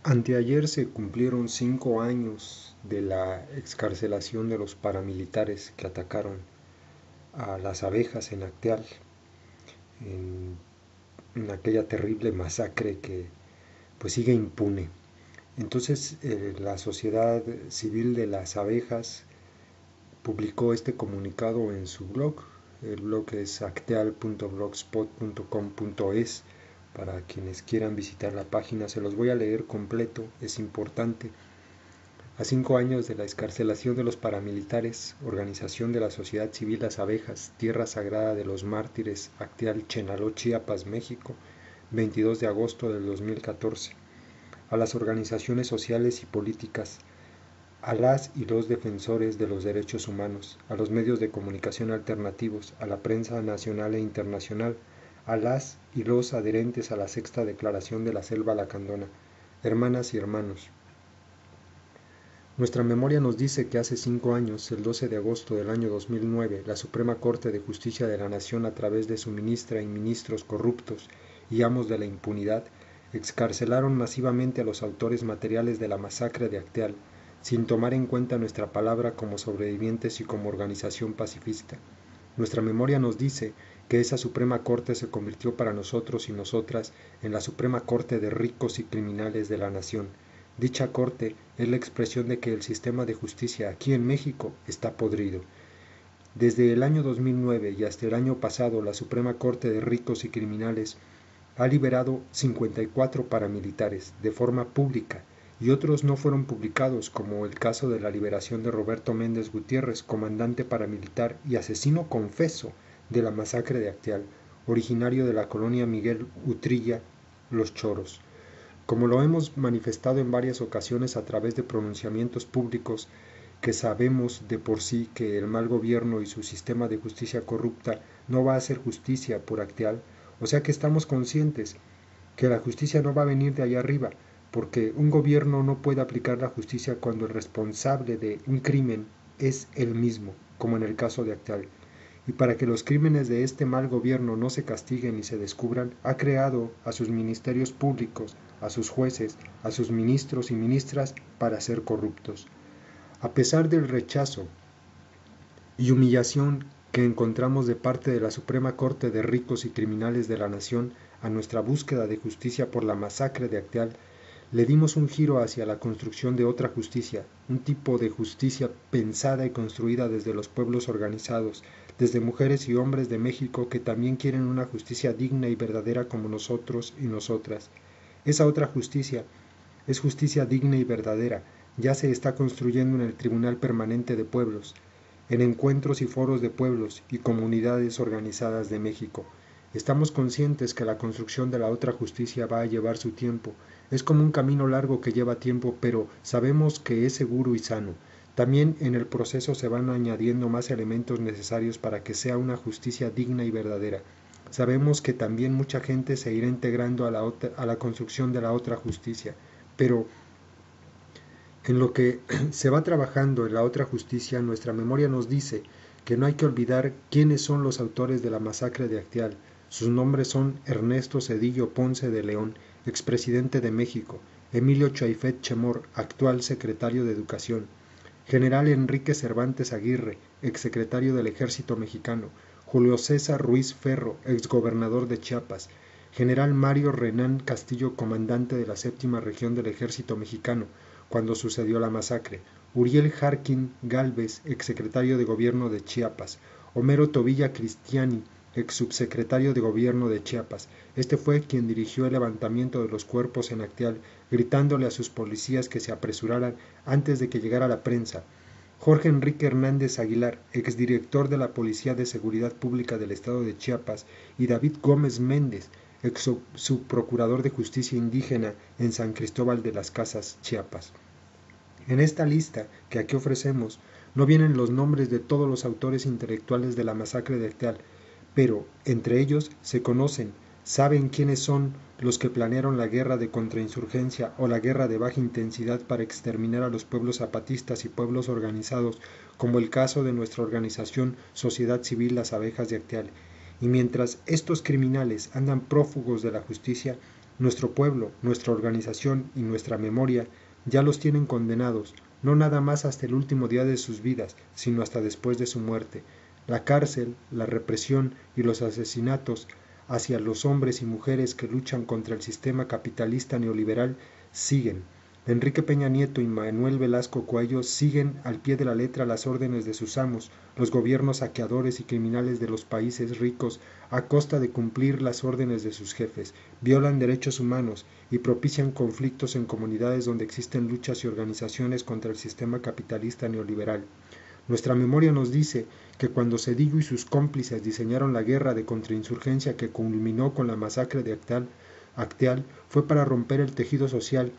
Anteayer se cumplieron 5 años de la excarcelación de los paramilitares que atacaron a las abejas en Acteal, en, en aquella terrible masacre que pues sigue impune. Entonces la Sociedad Civil de las Abejas publicó este comunicado en su blog. El blog es acteal.blogspot.com.es. Para quienes quieran visitar la página, se los voy a leer completo, es importante. A 5 años de la excarcelación de los paramilitares, Organización de la Sociedad Civil Las Abejas, Tierra Sagrada de los Mártires, Acteal, Chenaló, Chiapas, México, 22 de agosto del 2014. A las organizaciones sociales y políticas, a las y los defensores de los derechos humanos, a los medios de comunicación alternativos, a la prensa nacional e internacional, a las y los adherentes a la Sexta Declaración de la Selva Lacandona, hermanas y hermanos. Nuestra memoria nos dice que hace 5 años, el 12 de agosto del año 2009, la Suprema Corte de Justicia de la Nación, a través de su ministra y ministros corruptos y amos de la impunidad, excarcelaron masivamente a los autores materiales de la masacre de Acteal, sin tomar en cuenta nuestra palabra como sobrevivientes y como organización pacifista. Nuestra memoria nos dice que esa Suprema Corte se convirtió para nosotros y nosotras en la Suprema Corte de ricos y criminales de la nación. Dicha corte es la expresión de que el sistema de justicia aquí en México está podrido. Desde el año 2009 y hasta el año pasado, la Suprema Corte de Ricos y Criminales ha liberado 54 paramilitares de forma pública y otros no fueron publicados, como el caso de la liberación de Roberto Méndez Gutiérrez, comandante paramilitar y asesino confeso de la masacre de Acteal, originario de la colonia Miguel Utrilla, Los Choros. Como lo hemos manifestado en varias ocasiones a través de pronunciamientos públicos, que sabemos de por sí que el mal gobierno y su sistema de justicia corrupta no va a hacer justicia por Acteal, o sea que estamos conscientes que la justicia no va a venir de allá arriba, porque un gobierno no puede aplicar la justicia cuando el responsable de un crimen es él mismo, como en el caso de Acteal. Y para que los crímenes de este mal gobierno no se castiguen y se descubran, ha creado a sus ministerios públicos, a sus jueces, a sus ministros y ministras para ser corruptos. A pesar del rechazo y humillación que encontramos de parte de la Suprema Corte de Ricos y Criminales de la Nación a nuestra búsqueda de justicia por la masacre de Acteal, le dimos un giro hacia la construcción de otra justicia, un tipo de justicia pensada y construida desde los pueblos organizados, desde mujeres y hombres de México que también quieren una justicia digna y verdadera como nosotros y nosotras. Esa otra justicia es justicia digna y verdadera, ya se está construyendo en el Tribunal Permanente de Pueblos, en encuentros y foros de pueblos y comunidades organizadas de México. Estamos conscientes que la construcción de la otra justicia va a llevar su tiempo. Es como un camino largo que lleva tiempo, pero sabemos que es seguro y sano. También en el proceso se van añadiendo más elementos necesarios para que sea una justicia digna y verdadera. Sabemos que también mucha gente se irá integrando a la construcción de la otra justicia, pero en lo que se va trabajando en la otra justicia, nuestra memoria nos dice que no hay que olvidar quiénes son los autores de la masacre de Acteal. Sus nombres son Ernesto Zedillo Ponce de León, expresidente de México; Emilio Chaifet Chemor, actual secretario de Educación; General Enrique Cervantes Aguirre, exsecretario del Ejército Mexicano; Julio César Ruiz Ferro, exgobernador de Chiapas; General Mario Renán Castillo, comandante de la Séptima Región del Ejército Mexicano cuando sucedió la masacre; Uriel Jarquín Gálvez, exsecretario de Gobierno de Chiapas; Homero Tobilla Cristiani, exsubsecretario de Gobierno de Chiapas. Este fue quien dirigió el levantamiento de los cuerpos en Acteal, gritándole a sus policías que se apresuraran antes de que llegara la prensa. Jorge Enrique Hernández Aguilar, exdirector de la Policía de Seguridad Pública del Estado de Chiapas, y David Gómez Méndez, ex subprocurador de Justicia Indígena en San Cristóbal de las Casas, Chiapas. En esta lista que aquí ofrecemos no vienen los nombres de todos los autores intelectuales de la masacre de Acteal, pero entre ellos se conocen, saben quiénes son los que planearon la guerra de contrainsurgencia o la guerra de baja intensidad para exterminar a los pueblos zapatistas y pueblos organizados, como el caso de nuestra organización Sociedad Civil Las Abejas de Acteal. Y mientras estos criminales andan prófugos de la justicia, Nuestro pueblo, nuestra organización y nuestra memoria ya los tienen condenados, no nada más hasta el último día de sus vidas, sino hasta después de su muerte. La cárcel, la represión y los asesinatos hacia los hombres y mujeres que luchan contra el sistema capitalista neoliberal siguen. Enrique Peña Nieto y Manuel Velasco Coello siguen al pie de la letra las órdenes de sus amos, los gobiernos saqueadores y criminales de los países ricos, a costa de cumplir las órdenes de sus jefes, violan derechos humanos y propician conflictos en comunidades donde existen luchas y organizaciones contra el sistema capitalista neoliberal. Nuestra memoria nos dice que cuando Zedillo y sus cómplices diseñaron la guerra de contrainsurgencia que culminó con la masacre de Acteal fue para romper el tejido social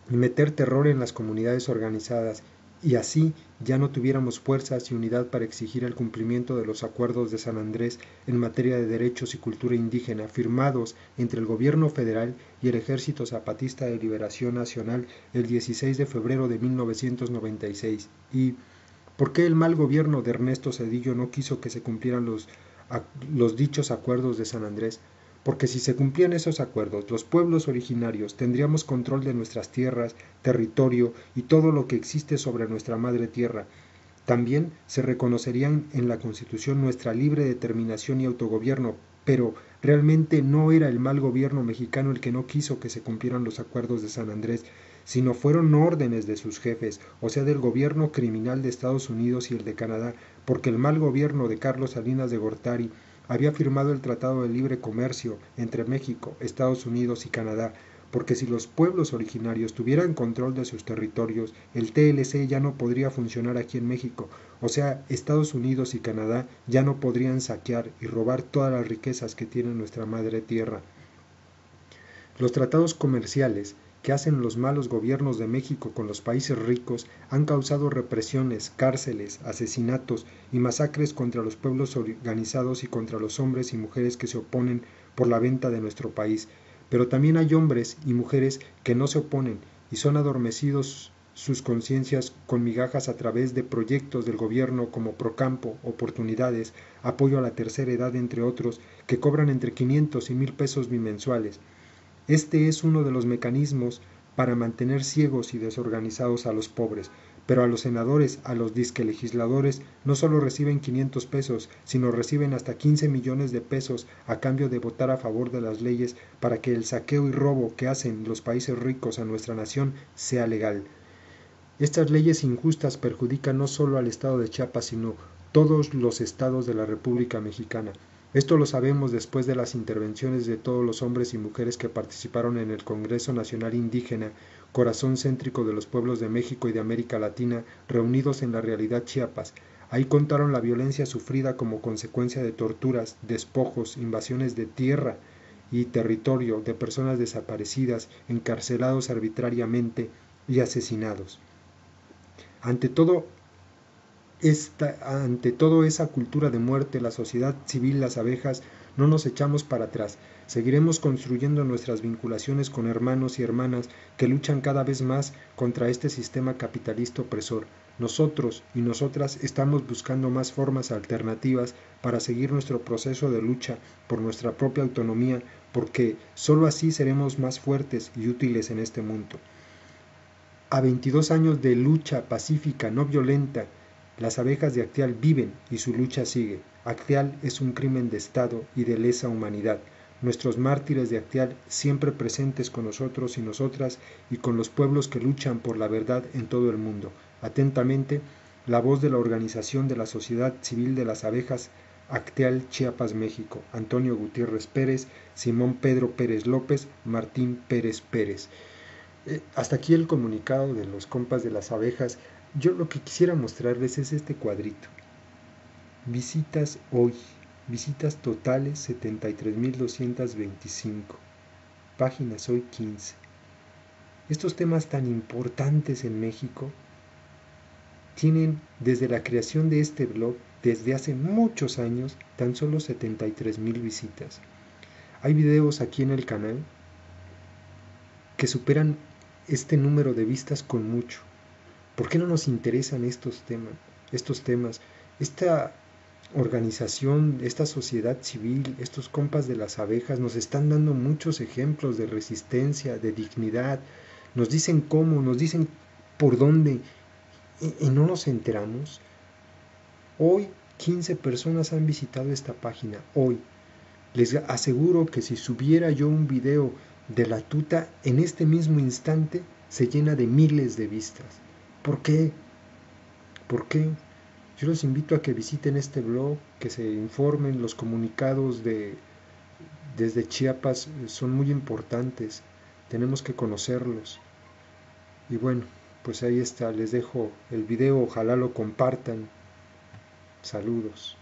y meter terror en las comunidades organizadas, y así ya no tuviéramos fuerzas y unidad para exigir el cumplimiento de los acuerdos de San Andrés en materia de derechos y cultura indígena firmados entre el gobierno federal y el Ejército Zapatista de Liberación Nacional el 16 de febrero de 1996. Y ¿por qué el mal gobierno de Ernesto Zedillo no quiso que se cumplieran los dichos acuerdos de San Andrés? Porque si se cumplían esos acuerdos, los pueblos originarios tendríamos control de nuestras tierras, territorio y todo lo que existe sobre nuestra madre tierra. También se reconocerían en la Constitución nuestra libre determinación y autogobierno, pero realmente no era el mal gobierno mexicano el que no quiso que se cumplieran los acuerdos de San Andrés, sino fueron órdenes de sus jefes, o sea, del gobierno criminal de Estados Unidos y el de Canadá, porque el mal gobierno de Carlos Salinas de Gortari había firmado el Tratado de Libre Comercio entre México, Estados Unidos y Canadá, porque si los pueblos originarios tuvieran control de sus territorios, el TLC ya no podría funcionar aquí en México, o sea, Estados Unidos y Canadá ya no podrían saquear y robar todas las riquezas que tiene nuestra madre tierra. Los tratados comerciales que hacen los malos gobiernos de México con los países ricos han causado represiones, cárceles, asesinatos y masacres contra los pueblos organizados y contra los hombres y mujeres que se oponen por la venta de nuestro país. Pero también hay hombres y mujeres que no se oponen y son adormecidos sus conciencias con migajas a través de proyectos del gobierno como Procampo, Oportunidades, Apoyo a la Tercera Edad, entre otros, que cobran entre 500 y 1000 pesos bimensuales. Este es uno de los mecanismos para mantener ciegos y desorganizados a los pobres, pero a los senadores, a los disque legisladores, no solo reciben 500 pesos, sino reciben hasta 15 millones de pesos a cambio de votar a favor de las leyes para que el saqueo y robo que hacen los países ricos a nuestra nación sea legal. Estas leyes injustas perjudican no solo al estado de Chiapas, sino todos los estados de la República Mexicana. Esto lo sabemos después de las intervenciones de todos los hombres y mujeres que participaron en el Congreso Nacional Indígena, corazón céntrico de los pueblos de México y de América Latina, reunidos en la realidad Chiapas. Ahí contaron la violencia sufrida como consecuencia de torturas, despojos, invasiones de tierra y territorio de personas desaparecidas, encarcelados arbitrariamente y asesinados. Ante todo esa cultura de muerte, la sociedad civil, las abejas, no nos echamos para atrás. Seguiremos construyendo nuestras vinculaciones con hermanos y hermanas que luchan cada vez más contra este sistema capitalista opresor. Nosotros y nosotras estamos buscando más formas alternativas para seguir nuestro proceso de lucha por nuestra propia autonomía, porque sólo así seremos más fuertes y útiles en este mundo. A 22 años de lucha pacífica, no violenta, las abejas de Acteal viven y su lucha sigue. Acteal es un crimen de Estado y de lesa humanidad. Nuestros mártires de Acteal siempre presentes con nosotros y nosotras y con los pueblos que luchan por la verdad en todo el mundo. Atentamente, la voz de la Organización de la Sociedad Civil de las Abejas, Acteal, Chiapas, México. Antonio Gutiérrez Pérez, Simón Pedro Pérez López, Martín Pérez Pérez. Hasta aquí el comunicado de los compas de las abejas. Yo lo que quisiera mostrarles es este cuadrito. Visitas hoy. Visitas totales 73,225. Páginas hoy 15. Estos temas tan importantes en México tienen desde la creación de este blog, desde hace muchos años, tan solo 73,000 visitas. Hay videos aquí en el canal que superan este número de vistas con mucho. ¿Por qué no nos interesan estos temas? Esta organización, esta sociedad civil, estos compas de las abejas nos están dando muchos ejemplos de resistencia, de dignidad, nos dicen cómo, nos dicen por dónde y no nos enteramos. Hoy 15 personas han visitado esta página, hoy. Les aseguro que si subiera yo un video de la tuta, en este mismo instante se llena de miles de vistas. ¿Por qué? ¿Por qué? Yo los invito a que visiten este blog, que se informen, los comunicados desde Chiapas son muy importantes, tenemos que conocerlos. Y bueno, pues ahí está, les dejo el video, ojalá lo compartan. Saludos.